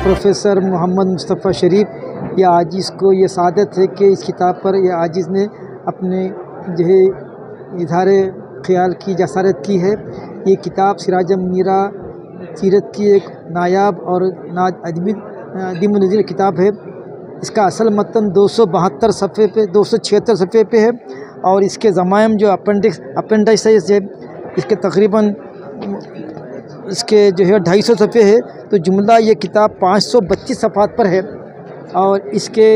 Professor محمد مصطفیٰ شریف یہ عاجز کو یہ سعادت ہے کہ اس کتاب پر یہ عاجز نے اپنے جو ہے اظہار خیال کی جسارت کی ہے۔ یہ کتاب سراج منیرہ سیرت کی ایک نایاب اور عدیم النظیر کتاب ہے۔ اس کا اصل متن 272 صفحے پہ 276 صفحے پہ ہے، اور اس کے ضمائم جو اپنڈکس ہے اس کے تقریباً اس کے جو ہے 250 صفحے ہے، تو جملہ یہ کتاب 532 صفحات پر ہے۔ اور اس کے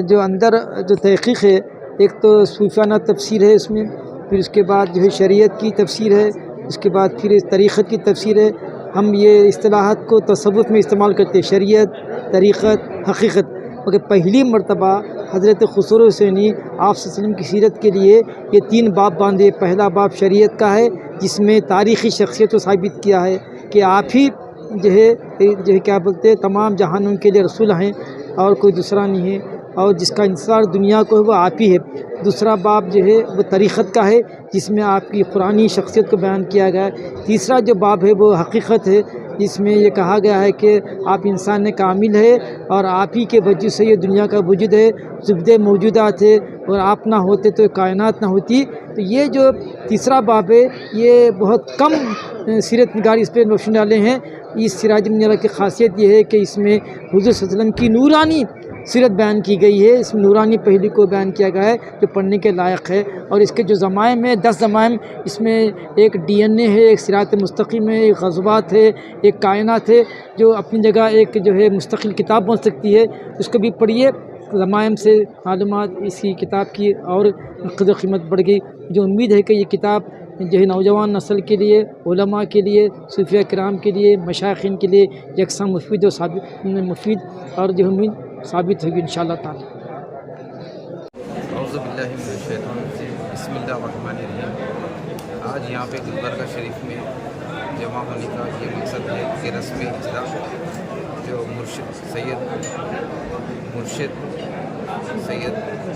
جو اندر جو تحقیق ہے، ایک تو صوفیانہ تفسیر ہے اس میں، پھر اس کے بعد جو ہے شریعت کی تفسیر ہے، اس کے بعد پھر طریقت کی تفسیر ہے۔ ہم یہ اصطلاحات کو تصوف میں استعمال کرتے ہیں، شریعت، طریقت، حقیقت، مگر پہلی مرتبہ حضرت خسرو حسینی آپ صلی اللہ علیہ وسلم کی سیرت کے لیے یہ 3 باب باندھے۔ پہلا باب شریعت کا ہے، جس میں تاریخی شخصیت کو ثابت کیا ہے کہ آپ ہی جو ہے کیا بولتے ہیں تمام جہانوں کے لیے رسول ہیں اور کوئی دوسرا نہیں ہے، اور جس کا انتظار دنیا کو ہے وہ آپ ہی ہے۔ دوسرا باب جو ہے وہ طریقت کا ہے، جس میں آپ کی قرآنی شخصیت کو بیان کیا گیا ہے۔ تیسرا جو باب ہے وہ حقیقت ہے، جس میں یہ کہا گیا ہے کہ آپ انسان کامل ہے اور آپ ہی کے وجود سے یہ دنیا کا وجود ہے، زبدے موجودات ہے، اور آپ نہ ہوتے تو کائنات نہ ہوتی۔ تو یہ جو تیسرا باب ہے یہ بہت کم سیرت نگار اس پہ روشنی ڈالے ہیں۔ اس سراج منیرہ کی خاصیت یہ ہے کہ اس میں حضور صلی اللہ علیہ وسلم کی نورانی سیرت بیان کی گئی ہے۔ اس میں نورانی پہلو کو بیان کیا گیا ہے جو پڑھنے کے لائق ہے، اور اس کے جو ضمائم ہیں 10 ضمائم، اس میں ایک DNA ہے، ایک صراط مستقیم ہے، ایک غزوات ہے، ایک کائنات ہے، جو اپنی جگہ ایک جو ہے مستقل کتاب بن سکتی ہے۔ اس کو بھی پڑھیے، ضمائم سے معلومات اس کی کتاب کی اور قدر قیمت بڑھ گئی۔ جو امید ہے کہ یہ کتاب جو ہے نوجوان نسل کے لیے، علماء کے لیے، صوفیہ کرام کے لیے، مشائخین کے لیے یکساں مفید اور جو امید ثابت ہوگی انشاءاللہ تعالی۔ اعوذ باللہ من الشیطان الرجیم، بسم اللہ الرحمن الرحیم۔ آج یہاں پہ گلبرگہ شریف میں جمع ہونے کا یہ مقصد ہے کہ رسم اجرا جو مرشد سید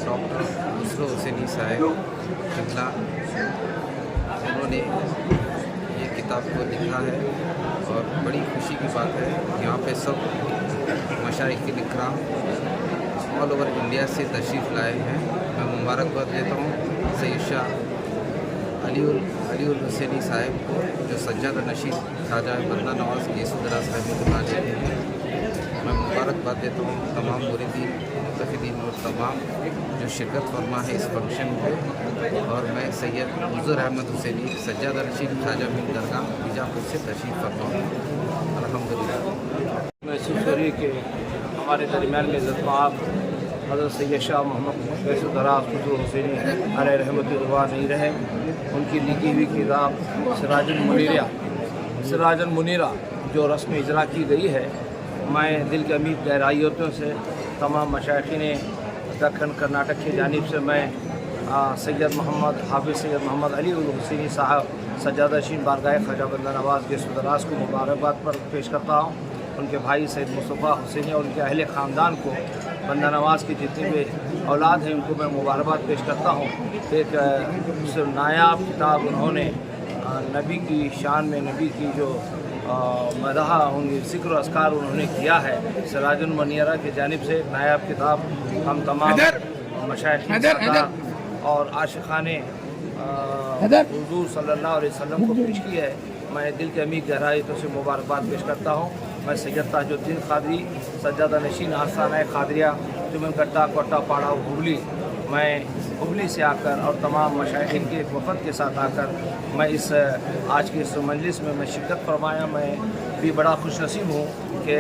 ڈاکٹر خسرو حسینی صاحب قبلہ انہوں نے یہ کتاب کو لکھا ہے، اور بڑی خوشی کی بات ہے یہاں پہ سب مشائخ اکرام آل اوور انڈیا سے تشریف لائے ہیں۔ میں مبارکباد دیتا ہوں سید شاہ علی الحسینی صاحب کو، جو سجادہ نشین خواجہ بندہ نواز کیسو دراز رحمۃ اللہ علیہ ہیں۔ میں مبارکباد دیتا ہوں تمام مریدین، متحدین اور تمام جو شرکت فرما ہے اس فنکشن پہ، اور میں سید حضور احمد حسینی سجادہ نشین خواجہ مین درگاہ بیجاپور سے تشریف فرما ہوں۔ الحمدللہ محسوس ہو رہی ہے کہ ہمارے درمیان میں عزت مآب حضرت سید شاہ محمد کیسو دراز خسرو حسینی علیہ رحمۃ اللہ نہیں رہے۔ ان کی لکھی ہوئی کتاب سراج المنیرہ جو رسم اجرا کی گئی ہے، میں دل کی امید گہرائیوں سے تمام مشائخین دکن کرناٹک کی جانب سے میں حافظ سید محمد علی الحسینی صاحب سجادہ نشین بارگاہ خواجہ بندہ نواز کیسو دراز کو مبارکباد پر پیش کرتا ہوں۔ ان کے بھائی سید مصطفیٰ حسینی اور ان کے اہل خاندان کو، بندہ نواز کی جتنے بھی اولاد ہیں ان کو میں مبارکباد پیش کرتا ہوں۔ ایک نایاب کتاب انہوں نے نبی کی شان میں، نبی کی جو مدح، ان کی ذکر و اذکار انہوں نے کیا ہے، سراج المنیرہ کی جانب سے نایاب کتاب ہم تمام مشائخین اور عاشقان حضور صلی اللہ علیہ وسلم کو پیش کی ہے۔ میں دل کی امید گہرائیوں سے مبارکباد پیش کرتا ہوں۔ میں سید تاج الدین قادری سجادہ نشین آستانہ قادریہ چمن کٹا کوٹا پاڑا ہبلی، میں ہبلی سے آ کر اور تمام مشائخین کے وفد کے ساتھ آ کر میں اس آج کی اس مجلس میں شرکت فرمایا۔ میں بھی بڑا خوش نصیب ہوں کہ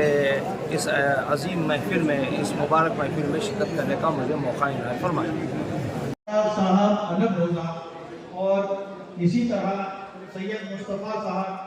اس عظیم محفل میں، اس مبارک محفل میں شرکت کرنے کا مجھے موقع عنایت فرمایا۔ صاحب الگ ہوگا، اور اسی طرح سید مصطفیٰ صاحب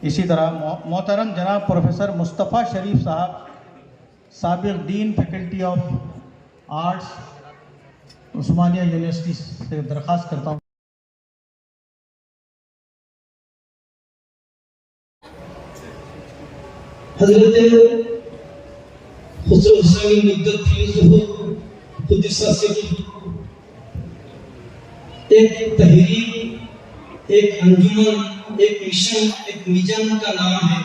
इसी तरह मोहतरम जनाब प्रोफेसर मुस्तफ़ा शरीफ साहब, साबिक़ dean faculty of arts Osmania university से दरख्वास्त करता हूँ। हज़रत खुसरो हुसैनी मुद्दत फीज़ुहु खुदिसा से एक तहरीक, एक अंजुमन, एक मिशन, एक विजन का नाम है।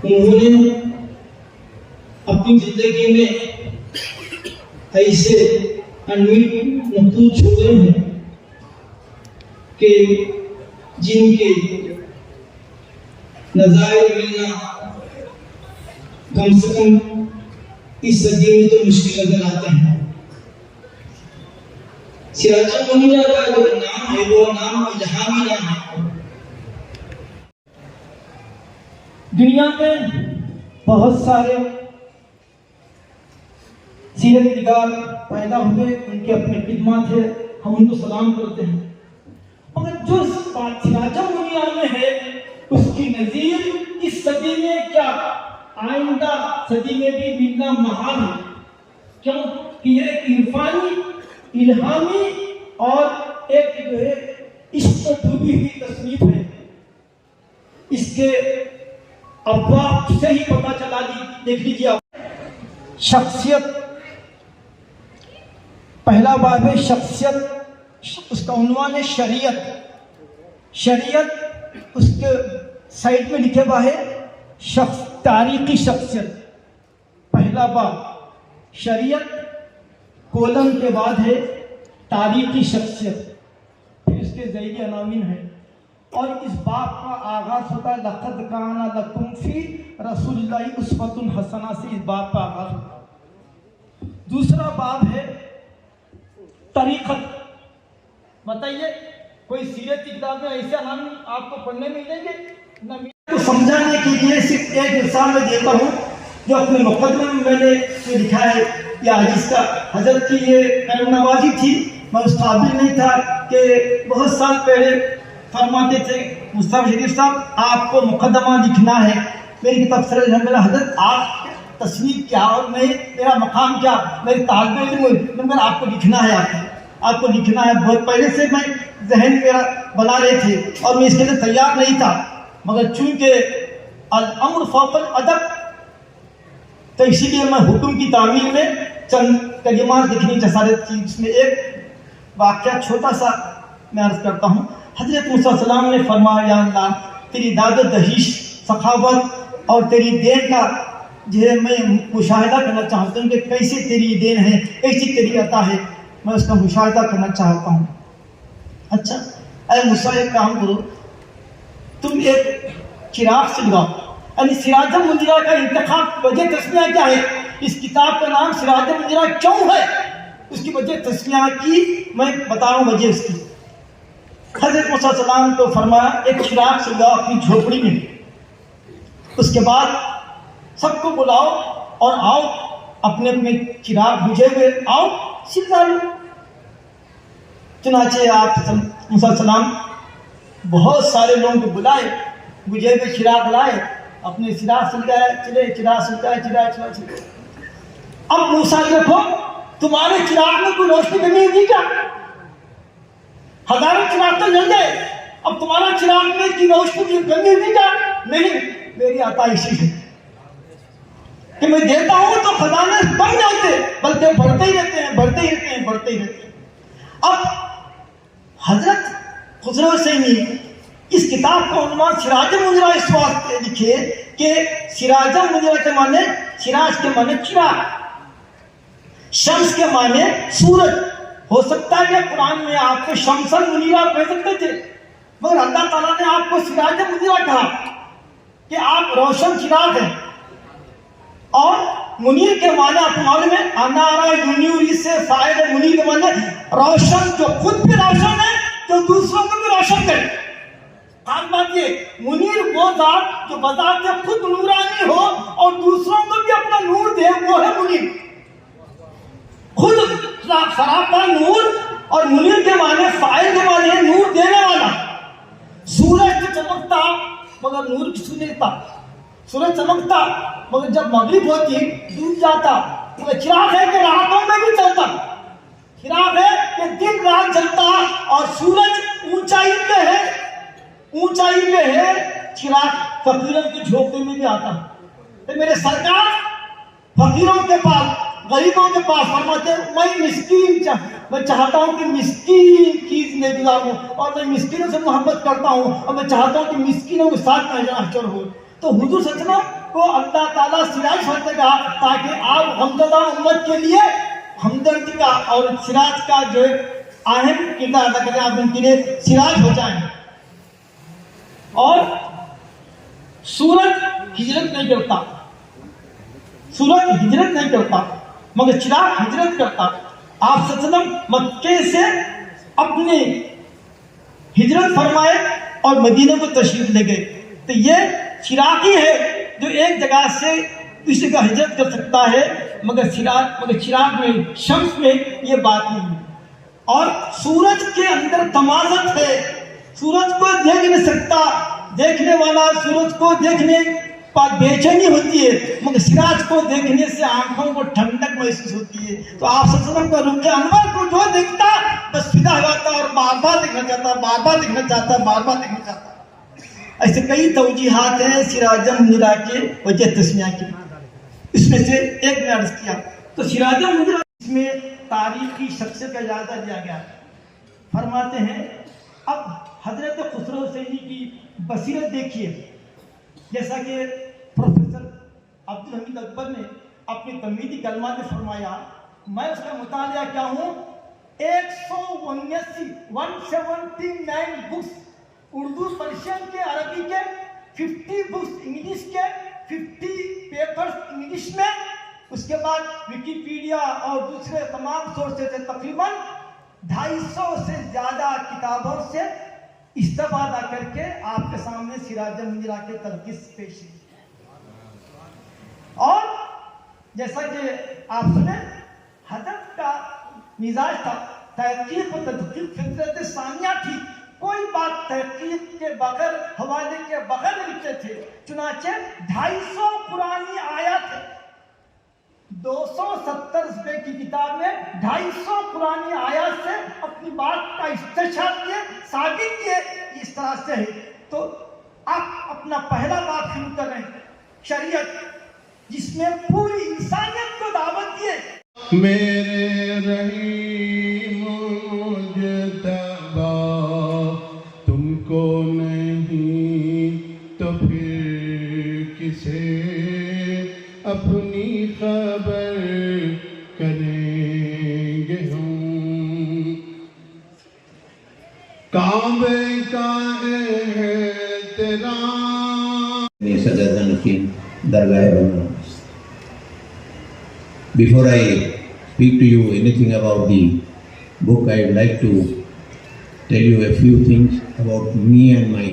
उन्होंने अपनी जिंदगी में ऐसे अनमित नकूद छोड़े हैं कि जिनके नज़ायर मिलना कम से कम इस सदी में तो मुश्किल नजर आते हैं। सिराजुल मुनीरा का जो नाम है वो नाम इल्हामी नाम है। दुनिया में बहुत सारे सीरत निगार पैदा हुए, उनके अपने खिदमत है, हम उनको सलाम करते हैं। मगर जो सिराजुल मुनीरा में है उसकी नज़ीर इस सदी में क्या आइंदा सदी में भी मिलना महाल है। क्यों कि ये एक इरफानी, इल्हामी और एक जो है इश्क डूबी हुई तस्नीफ है। इसके अफवाह से ही पता चला। देख लीजिए आप, शख्सियत, पहला बाब है शख्सियत, उसका उन्वान है शरीयत। शरीयत उसके साइड में लिखे हुआ है शख्स, तारीखी शख्सियत। पहला बाब शरीयत, कोलम के बाद है तारीखी शख्सियत, फिर इसके ज़ैली अनामीन है। और इस बाब का आगाज़ होता है लक़द काना लकुम फ़ी रसूलिल्लाहि उस्वतुन हसना से। इस बाब का आगाज़ होता है। दूसरा बाब है तरीक़त। बताइए कोई सीरत की किताब में ऐसे नाम आपको पढ़ने मिलेंगे न? तो समझाने के लिए सिर्फ एक मिसाल मैं देता हूँ जो अपने मुक़द्दमे में मैंने लिखा है। या जिसका हजरत की ये करम नवाजी थी, मैं उस काबिल नहीं था कि बहुत साल पहले फरमाते थे मुस्तफ़ा शरीफ साहब आपको मुक़द्दमा लिखना है। मेरी किताब सर अलहमदुलिल्लाह हजरत आप तस्वीर क्या और मैं मेरा मकाम क्या, मेरे तालिब इल्म, मगर आपको लिखना है, आपको लिखना है। बहुत पहले से मैं जहन मेरा बना रहे थे और मैं इसके लिए तैयार नहीं था, मगर चूँकि अल-अम्र फ़ौक़ल अदब, तो इसीलिए मैं हुक्म की तामील में चंद कलिमात लिखनी जसारत की। इसमें एक वाक़या छोटा सा मैं अर्ज़ करता हूँ। हज़रत मूसा सलाम ने फरमाया, या अल्लाह तेरी दाद दहीश, सखावत और तेरी देन का जो है मैं मुशाहिदा करना चाहता हूँ कि कैसे तेरी देन है, कैसी तेरी अता है, मैं उसका मुशाहिदा करना चाहता हूँ। अच्छा ऐ मूसा एक काम करो, तुम एक चिराग से लगाओ, यानी सिराजुल मुनीरा का इंतखाब, वजह तस्मिया क्या है, इस किताब का नाम सिराजुल मुनीरा क्यों है, उसकी वजह तस्मिया की मैं बता रहा हूँ वजह उसकी। हज़रत मूसा सलाम को फरमाया एक चिराग से लगाओ अपनी झोपड़ी में, उसके बाद सबको बुलाओ और आओ अपने अपने चिराग बुझे हुए आओ सिलगा लो। चुनाचे आप मूसा सलाम बहुत सारे लोगों को बुलाए, बुझे हुए चिराग लाए, अपने चिराग सुलगाए, चिराग सुलगाए, चिराग। अब मूसा देखो तुम्हारे चिराग में कोई रोशनी कमी होगी क्या? हजारों चिराग तो जल गए, अब तुम्हारा चिराग में की रोशनी की कमी होगी क्या? नहीं, मेरी अता इसी है कि मैं देता हूं तो खजाने बन जाते, बल्कि बढ़ते ही रहते हैं, बढ़ते ही रहते हैं, बढ़ते ही रहते हैं। अब हजरत खुसरो हुसैनी इस किताब का उन्वान सिराजुल मुनीरा इस वास्ते लिखे कि सिराजुल मुनीरा के माने, सिराज के माने चिराग, शम्स के माने सूरज। हो सकता है कि कुरान में आपको शम्सल मुनीरा कह सकते थे, मगर अल्लाह ताला ने आपको सिराजुल मुनीरा कहा कि आप रोशन चिराग हैं। और मुनीर के माने आपको मालूम है, अनारा यूनियूरी से फायदे, मुनीर के माने रोशन, जो खुद भी रोशन है, जो दूसरों को भी रोशन करे। खास बात ये, मुनीर वो जात जो बजात से खुद नूरानी हो और दूसरों को भी अपना नूर दे, वो है मुनीर। खुद सरापा नूर, और मुनीर के माने फाइल के माने नूर देने वाला। सूरज की चमक मगर नूर किसी नहीं था। सूरज चमकता मगर जब मगरिब होती डूब जाता। मगर चिराग है कि रातों में भी चलता, चिराग है कि दिन रात जलता। और सूरज ऊंचाई पे है, ऊंचाई पे है, चिराग फकीरों की झोपड़ी में भी आता। तो मेरे सरकार फकीरों के पास, गरीबों के पास फरमाते मैं मिस्कीन मैं चाहता हूँ कि मिस्कीन की जिंदगी गुजारूं, और मैं मिस्कीनों से मोहब्बत करता हूँ, और मैं चाहता हूँ कि मिस्कीनों के साथ मैं अशर हो। तो हुजूर सल्लल्लाहु अलैहि वसल्लम को अल्लाह ताला सिराज फरमाएगा ताकि आप हमदर्दा उम्मत के लिए हमदर्दी का और सिराज का जो अहम किरदार अदा करें, आप उनके लिए सिराज हो जाएं। और सूरज हिजरत नहीं करता, सूरज हिजरत नहीं करता मगर चिराग हिजरत करता। आप सल्लल्लाहु मक्के से अपने हिजरत फरमाए और मदीने को तशरीफ ले गए। तो ये चिराग ही है जो एक जगह से दूसरी जगह हिजरत कर सकता है, मगर चिराग में, शम्स में ये बात नहीं है। और सूरज के अंदर तमाज़त है, सूरज को देख नहीं सकता, देखने वाला सूरज को देखने पर बेचैनी होती है, मगर सिराज को देखने से आंखों को ठंडक महसूस होती है। तो आप सल्लल्लाहु अलैहि वसल्लम का रुख अनवर को जो देखता बस फिदा हो जाता और बार बार देखना चाहता, बार बार देखना चाहता, बार बार देखना चाहता। ऐसे कई तवजीहात हैं सिराजम मुनीरा के वजह तस्मिया की, इसमें से एक ने अर्ज किया। तो सिराजम मुनीरा इसमें तारीखी शख्सियत का इजाज़ा दिया गया। फरमाते हैं अब हजरत खुसरो हुसैनी की बसीरत देखिए, जैसा कि प्रोफेसर अब्दुल हमीद अकबर ने अपने तमहीदी कलमा में फरमाया, मैं उसका मुतालिया क्या हूँ, 179 बुक्स उर्दू, पर्शियन के, अरबी के, 50 बुक्स इंग्लिश के, 50 पेपर्स इंग्लिश में, उसके बाद विकिपीडिया और दूसरे तमाम सोर्सेज से तकरीबन 250 से ज़्यादा किताबों से इस्तेफादा करके आपके सामने सिराज मुनीरा के तलखीस पेश है। और जैसा कि आप सुने हजरत का मिजाज था तहकीक और तदकीक, फितरत सानिया थी, कोई बात तहकीक के बगैर, हवाले के बगैर लिखते थे। चुनाचे 250 पुरानी आयत है, 270 रुपए की किताब में 250 पुरानी आयत से अपनी बात का इस्तेशाद किए, साबित किए, इस तरह से है। तो आप अपना पहला बात शुरू कर रहे हैं, शरीयत जिसमें पूरी इंसानियत को दावत दिए। मेरे रहीम मुजतबा तुमको नहीं तो फिर किसे अपनी खबर करेंगे हम। काबे का एहतराम सदर नशीन दरगाह बना। Before I speak to you anything about the book, I would like to tell you a few things about me and my